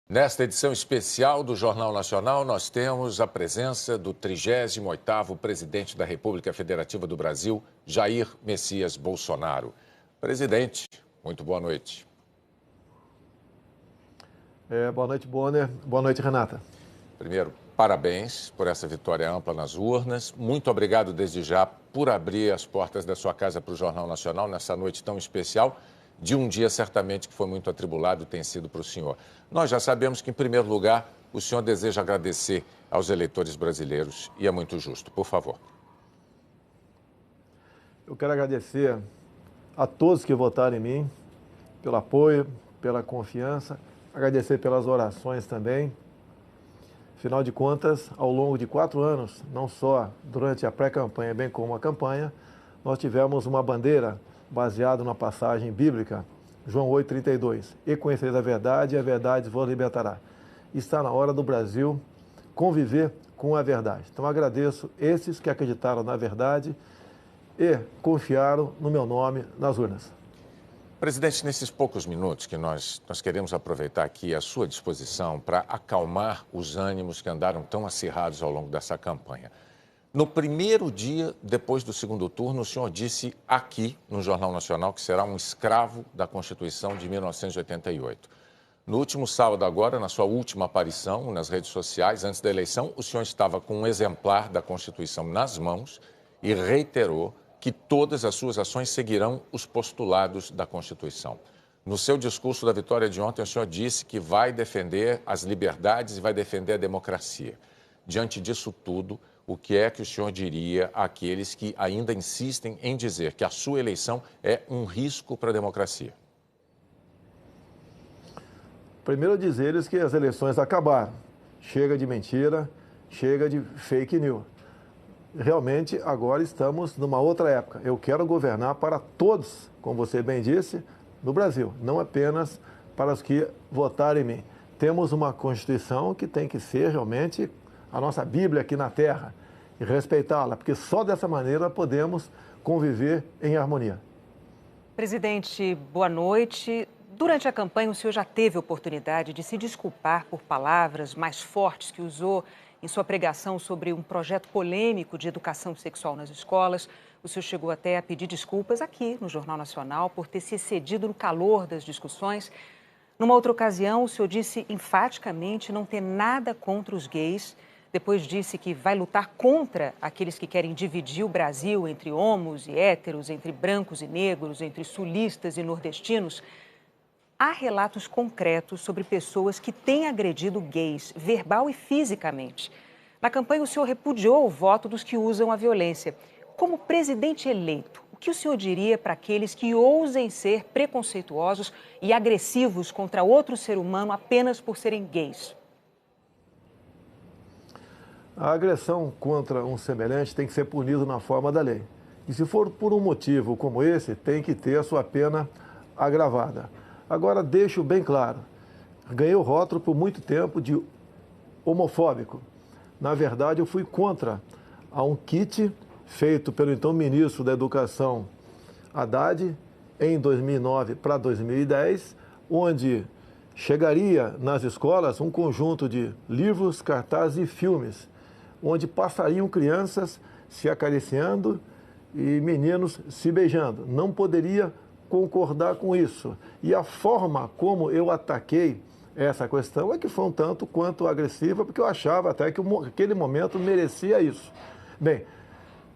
Nesta edição especial do Jornal Nacional, nós temos a presença do 38º presidente da República Federativa do Brasil, Jair Messias Bolsonaro. Presidente, muito boa noite. Boa noite, Bonner. Boa noite, Renata. Primeiro, parabéns por essa vitória ampla nas urnas. Muito obrigado desde já por abrir as portas da sua casa para o Jornal Nacional nessa noite tão especial, de um dia certamente que foi muito atribulado, tem sido para o senhor. Nós já sabemos que, em primeiro lugar, o senhor deseja agradecer aos eleitores brasileiros e é muito justo. Por favor. Eu quero agradecer a todos que votaram em mim, pelo apoio, pela confiança, agradecer pelas orações também. Afinal de contas, ao longo de 4 anos, não só durante a pré-campanha, bem como a campanha, nós tivemos uma bandeira baseada numa passagem bíblica, João 8,32. E conhecereis a verdade, e a verdade vos libertará. Está na hora do Brasil conviver com a verdade. Então agradeço esses que acreditaram na verdade e confiaram no meu nome nas urnas. Presidente, nesses poucos minutos que nós queremos aproveitar aqui à sua disposição para acalmar os ânimos que andaram tão acirrados ao longo dessa campanha. No primeiro dia, depois do segundo turno, o senhor disse aqui no Jornal Nacional que será um escravo da Constituição de 1988. No último sábado agora, na sua última aparição nas redes sociais, antes da eleição, o senhor estava com um exemplar da Constituição nas mãos e reiterou que todas as suas ações seguirão os postulados da Constituição. No seu discurso da vitória de ontem, o senhor disse que vai defender as liberdades e vai defender a democracia. Diante disso tudo, o que é que o senhor diria àqueles que ainda insistem em dizer que a sua eleição é um risco para a democracia? Primeiro, dizer-lhes que as eleições acabaram. Chega de mentira, chega de fake news. Realmente, agora estamos numa outra época. Eu quero governar para todos, como você bem disse, no Brasil, não apenas para os que votaram em mim. Temos uma Constituição que tem que ser realmente a nossa Bíblia aqui na Terra e respeitá-la, porque só dessa maneira podemos conviver em harmonia. Presidente, boa noite. Durante a campanha, o senhor já teve oportunidade de se desculpar por palavras mais fortes que usou em sua pregação sobre um projeto polêmico de educação sexual nas escolas. O senhor chegou até a pedir desculpas aqui no Jornal Nacional por ter se excedido no calor das discussões. Numa outra ocasião, o senhor disse enfaticamente não ter nada contra os gays. Depois disse que vai lutar contra aqueles que querem dividir o Brasil entre homos e héteros, entre brancos e negros, entre sulistas e nordestinos. Há relatos concretos sobre pessoas que têm agredido gays, verbal e fisicamente. Na campanha, o senhor repudiou o voto dos que usam a violência. Como presidente eleito, o que o senhor diria para aqueles que ousem ser preconceituosos e agressivos contra outro ser humano apenas por serem gays? A agressão contra um semelhante tem que ser punida na forma da lei. E se for por um motivo como esse, tem que ter a sua pena agravada. Agora, deixo bem claro, ganhei o rótulo por muito tempo de homofóbico. Na verdade, eu fui contra a um kit feito pelo então ministro da Educação, Haddad, em 2009 para 2010, onde chegaria nas escolas um conjunto de livros, cartazes e filmes, onde passariam crianças se acariciando e meninos se beijando. Não poderia concordar com isso. E a forma como eu ataquei essa questão é que foi um tanto quanto agressiva, porque eu achava até que aquele momento merecia isso. Bem,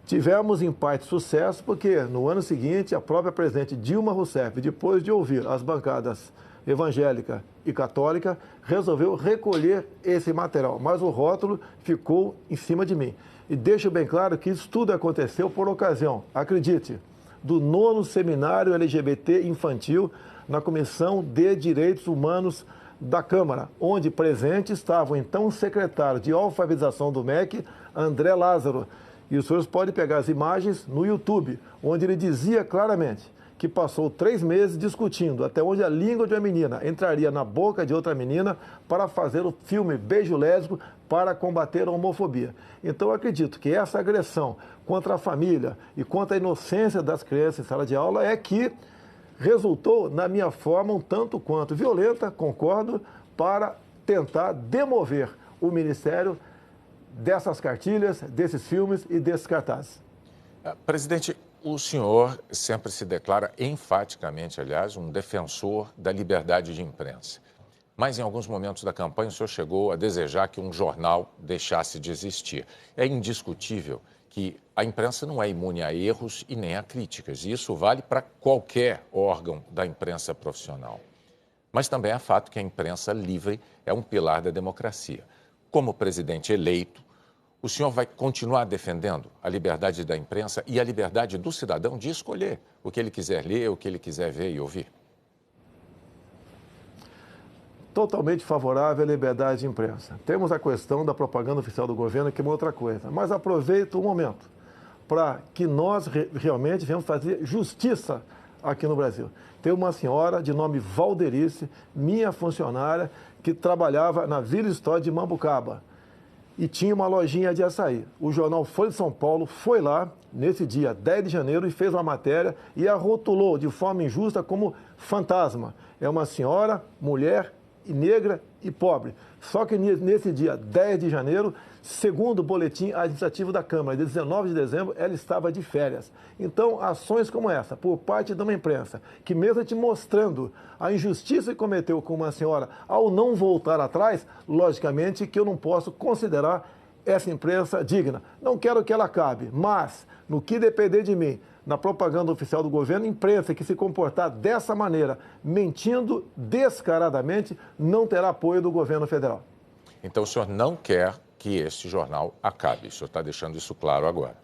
tivemos em parte sucesso, porque no ano seguinte a própria presidente Dilma Rousseff, depois de ouvir as bancadas evangélica e católica, resolveu recolher esse material, mas o rótulo ficou em cima de mim. E deixo bem claro que isso tudo aconteceu por ocasião, acredite, do 9º Seminário LGBT Infantil na Comissão de Direitos Humanos da Câmara, onde presente estava o então secretário de alfabetização do MEC, André Lázaro. E os senhores podem pegar as imagens no YouTube, onde ele dizia claramente que passou 3 meses discutindo até onde a língua de uma menina entraria na boca de outra menina para fazer o filme Beijo Lésbico para combater a homofobia. Então, eu acredito que essa agressão contra a família e contra a inocência das crianças em sala de aula é que resultou, na minha forma, um tanto quanto violenta, concordo, para tentar demover o Ministério dessas cartilhas, desses filmes e desses cartazes. Presidente, o senhor sempre se declara enfaticamente, aliás, um defensor da liberdade de imprensa. Mas em alguns momentos da campanha o senhor chegou a desejar que um jornal deixasse de existir. É indiscutível que a imprensa não é imune a erros e nem a críticas. E isso vale para qualquer órgão da imprensa profissional. Mas também é fato que a imprensa livre é um pilar da democracia. Como presidente eleito, o senhor vai continuar defendendo a liberdade da imprensa e a liberdade do cidadão de escolher o que ele quiser ler, o que ele quiser ver e ouvir? Totalmente favorável à liberdade de imprensa. Temos a questão da propaganda oficial do governo, que é uma outra coisa. Mas aproveito o momento para que nós realmente venhamos fazer justiça aqui no Brasil. Tem uma senhora de nome Valderice, minha funcionária, que trabalhava na Vila História de Mambucaba e tinha uma lojinha de açaí. O jornal Folha de São Paulo foi lá, nesse dia 10 de janeiro, e fez uma matéria e a rotulou de forma injusta como fantasma. É uma senhora, mulher, e negra e pobre. Só que nesse dia 10 de janeiro, segundo o boletim administrativo da Câmara, de 19 de dezembro, ela estava de férias. Então, ações como essa, por parte de uma imprensa, que mesmo te mostrando a injustiça que cometeu com uma senhora ao não voltar atrás, logicamente que eu não posso considerar essa imprensa digna. Não quero que ela acabe, mas, no que depender de mim, na propaganda oficial do governo, imprensa que se comportar dessa maneira, mentindo descaradamente, não terá apoio do governo federal. Então o senhor não quer que este jornal acabe. O senhor está deixando isso claro agora.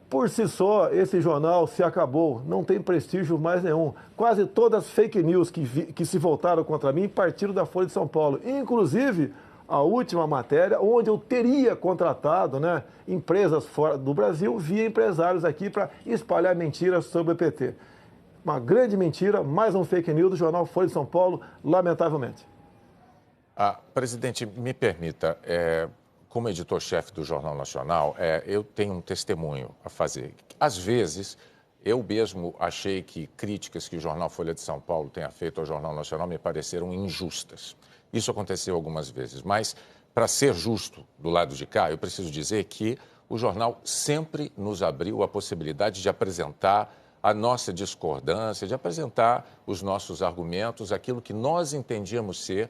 Por si só, esse jornal se acabou, não tem prestígio mais nenhum. Quase todas as fake news que se voltaram contra mim partiram da Folha de São Paulo. Inclusive, a última matéria, onde eu teria contratado, né, empresas fora do Brasil via empresários aqui para espalhar mentiras sobre o PT. Uma grande mentira, mais um fake news do jornal Folha de São Paulo, lamentavelmente. Presidente, me permita, como editor-chefe do Jornal Nacional, eu tenho um testemunho a fazer. Às vezes, eu mesmo achei que críticas que o jornal Folha de São Paulo tenha feito ao Jornal Nacional me pareceram injustas. Isso aconteceu algumas vezes, mas, para ser justo do lado de cá, eu preciso dizer que o jornal sempre nos abriu a possibilidade de apresentar a nossa discordância, de apresentar os nossos argumentos, aquilo que nós entendíamos ser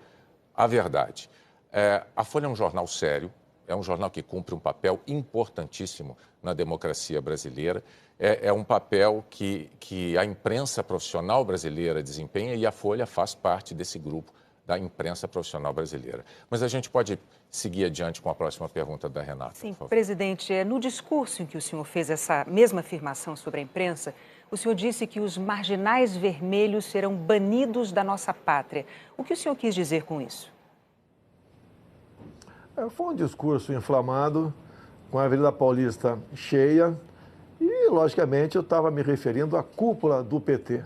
a verdade. A Folha é um jornal sério, é um jornal que cumpre um papel importantíssimo na democracia brasileira, é um papel que a imprensa profissional brasileira desempenha e a Folha faz parte desse grupo da imprensa profissional brasileira. Mas a gente pode seguir adiante com a próxima pergunta da Renata. Sim, presidente, no discurso em que o senhor fez essa mesma afirmação sobre a imprensa, o senhor disse que os marginais vermelhos serão banidos da nossa pátria. O que o senhor quis dizer com isso? Foi um discurso inflamado, com a Avenida Paulista cheia, e, logicamente, eu estava me referindo à cúpula do PT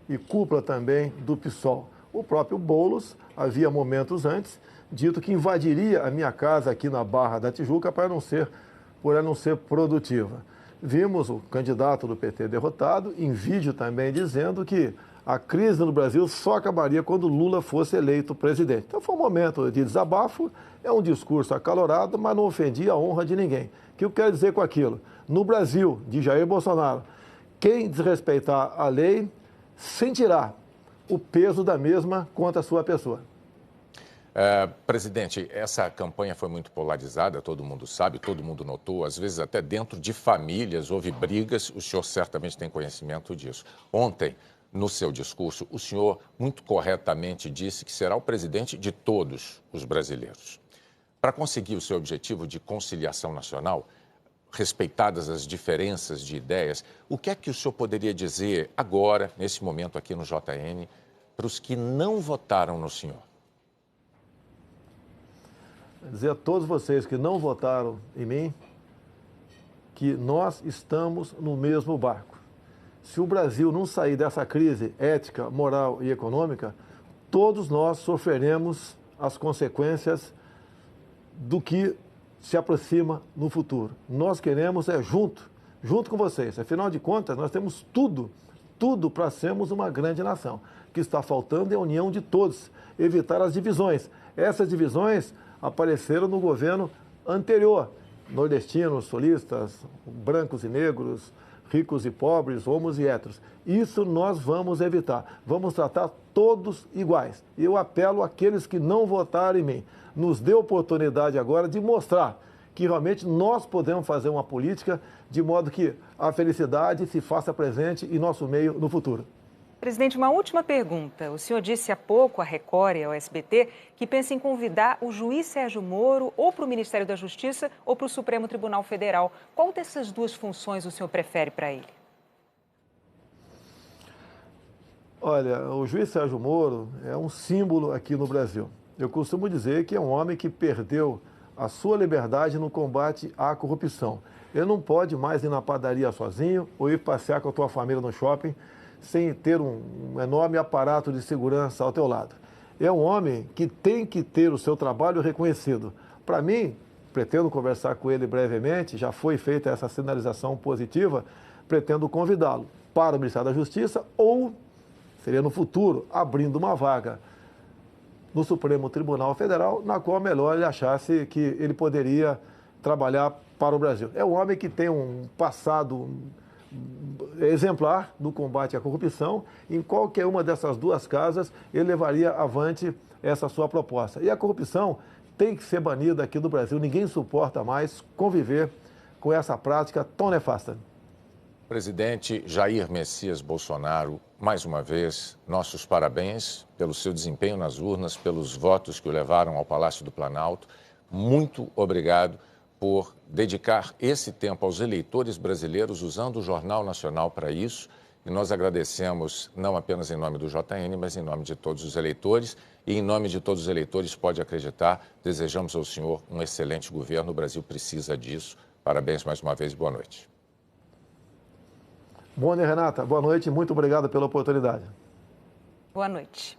e cúpula também do PSOL. O próprio Boulos, havia momentos antes, dito que invadiria a minha casa aqui na Barra da Tijuca por ela não ser produtiva. Vimos o candidato do PT derrotado, em vídeo também dizendo que a crise no Brasil só acabaria quando Lula fosse eleito presidente. Então foi um momento de desabafo, é um discurso acalorado, mas não ofendia a honra de ninguém. O que eu quero dizer com aquilo? No Brasil, de Jair Bolsonaro, quem desrespeitar a lei sentirá o peso da mesma contra a sua pessoa. Presidente, essa campanha foi muito polarizada, todo mundo sabe, todo mundo notou, às vezes até dentro de famílias houve brigas, o senhor certamente tem conhecimento disso. Ontem, no seu discurso, o senhor muito corretamente disse que será o presidente de todos os brasileiros. Para conseguir o seu objetivo de conciliação nacional, respeitadas as diferenças de ideias, o que é que o senhor poderia dizer agora, nesse momento aqui no JN, para os que não votaram no senhor? Dizer a todos vocês que não votaram em mim que nós estamos no mesmo barco. Se o Brasil não sair dessa crise ética, moral e econômica, todos nós sofreremos as consequências do que se aproxima no futuro. Nós queremos junto com vocês. Afinal de contas, nós temos tudo para sermos uma grande nação. O que está faltando é a união de todos, evitar as divisões. Essas divisões apareceram no governo anterior. Nordestinos, sulistas, brancos e negros, ricos e pobres, homos e héteros. Isso nós vamos evitar. Vamos tratar todos iguais. E eu apelo àqueles que não votaram em mim. Nos dê oportunidade agora de mostrar que realmente nós podemos fazer uma política de modo que a felicidade se faça presente em nosso meio no futuro. Presidente, uma última pergunta. O senhor disse há pouco à Record e ao SBT que pensa em convidar o juiz Sérgio Moro ou para o Ministério da Justiça ou para o Supremo Tribunal Federal. Qual dessas duas funções o senhor prefere para ele? Olha, o juiz Sérgio Moro é um símbolo aqui no Brasil. Eu costumo dizer que é um homem que perdeu a sua liberdade no combate à corrupção. Ele não pode mais ir na padaria sozinho ou ir passear com a tua família no shopping sem ter um enorme aparato de segurança ao teu lado. É um homem que tem que ter o seu trabalho reconhecido. Para mim, pretendo conversar com ele brevemente, já foi feita essa sinalização positiva, pretendo convidá-lo para o Ministério da Justiça ou, seria no futuro, abrindo uma vaga no Supremo Tribunal Federal, na qual melhor ele achasse que ele poderia trabalhar para o Brasil. É um homem que tem um passado exemplar no combate à corrupção. Em qualquer uma dessas duas casas, ele levaria avante essa sua proposta. E a corrupção tem que ser banida aqui do Brasil. Ninguém suporta mais conviver com essa prática tão nefasta. Presidente Jair Messias Bolsonaro, mais uma vez, nossos parabéns pelo seu desempenho nas urnas, pelos votos que o levaram ao Palácio do Planalto. Muito obrigado por dedicar esse tempo aos eleitores brasileiros, usando o Jornal Nacional para isso. E nós agradecemos, não apenas em nome do JN, mas em nome de todos os eleitores. E em nome de todos os eleitores, pode acreditar, desejamos ao senhor um excelente governo. O Brasil precisa disso. Parabéns mais uma vez e boa noite. Bom, Renata, boa noite e muito obrigado pela oportunidade. Boa noite.